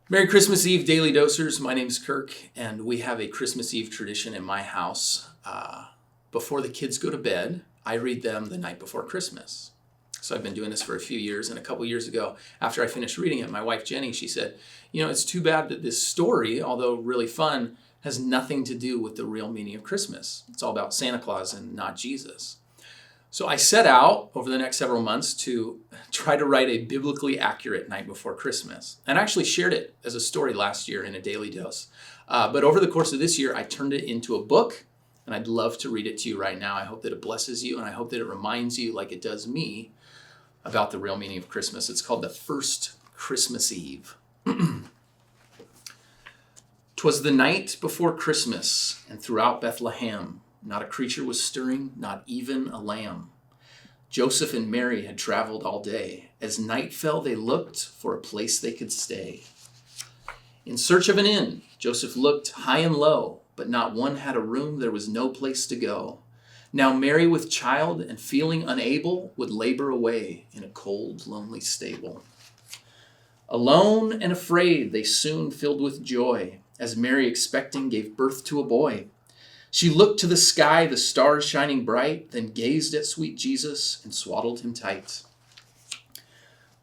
Merry Christmas Eve, Daily Dosers. My name's Kirk, and we have a Christmas Eve tradition in my house. Before the kids go to bed, I read them the night before Christmas. So I've been doing this for a few years, and a couple years ago, after I finished reading it, my wife Jenny, she said, it's too bad that this story, although really fun, has nothing to do with the real meaning of Christmas. It's all about Santa Claus and not Jesus. So I set out over the next several months to try to write a biblically accurate night before Christmas. And I actually shared it as a story last year in a daily dose. But over the course of this year, I turned it into a book, and I'd love to read it to you right now. I hope that it blesses you, and I hope that it reminds you, like it does me, about the real meaning of Christmas. It's called The First Christmas Eve. 'Twas the night before Christmas, and throughout Bethlehem, not a creature was stirring, not even a lamb. Joseph and Mary had traveled all day. As night fell, they looked for a place they could stay. In search of an inn, Joseph looked high and low, but not one had a room. There was no place to go. Now Mary with child and feeling unable would labor away in a cold, lonely stable. Alone and afraid, they soon filled with joy, as Mary expecting gave birth to a boy. She looked to the sky, the stars shining bright, then gazed at sweet Jesus and swaddled him tight.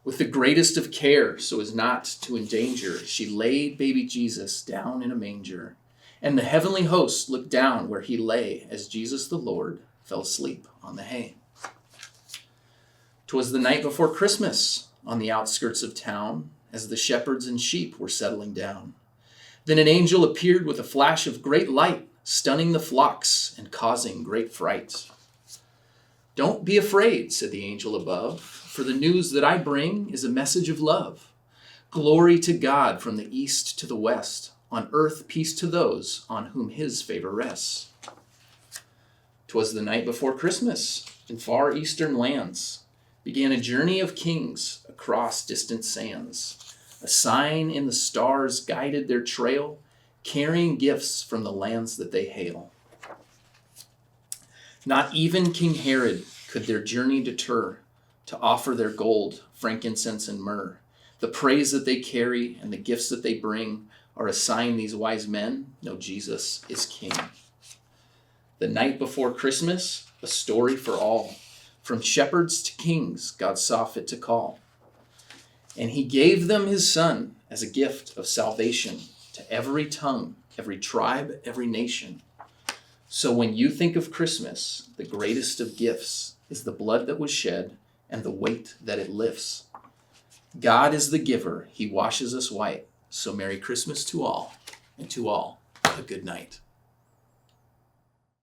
With the greatest of care, so as not to endanger, she laid baby Jesus down in a manger. And the heavenly host looked down where he lay, as Jesus the Lord fell asleep on the hay. 'Twas the night before Christmas, on the outskirts of town, as the shepherds and sheep were settling down. Then an angel appeared with a flash of great light, stunning the flocks and causing great fright. "Don't be afraid," said the angel above, "for the news that I bring is a message of love. Glory to God from the east to the west, on earth peace to those on whom his favor rests." 'Twas the night before Christmas. In far eastern lands began a journey of kings across distant sands. A sign in the stars guided their trail, carrying gifts from the lands that they hail. Not even King Herod could their journey deter, to offer their gold, frankincense, and myrrh. The praise that they carry and the gifts that they bring are a sign these wise men know Jesus is King. The night before Christmas, a story for all. From shepherds to kings, God saw fit to call. And he gave them his son as a gift of salvation to every tongue, every tribe, every nation. So when you think of Christmas, the greatest of gifts is the blood that was shed and the weight that it lifts. God is the giver. He washes us white. So Merry Christmas to all, and to all a good night.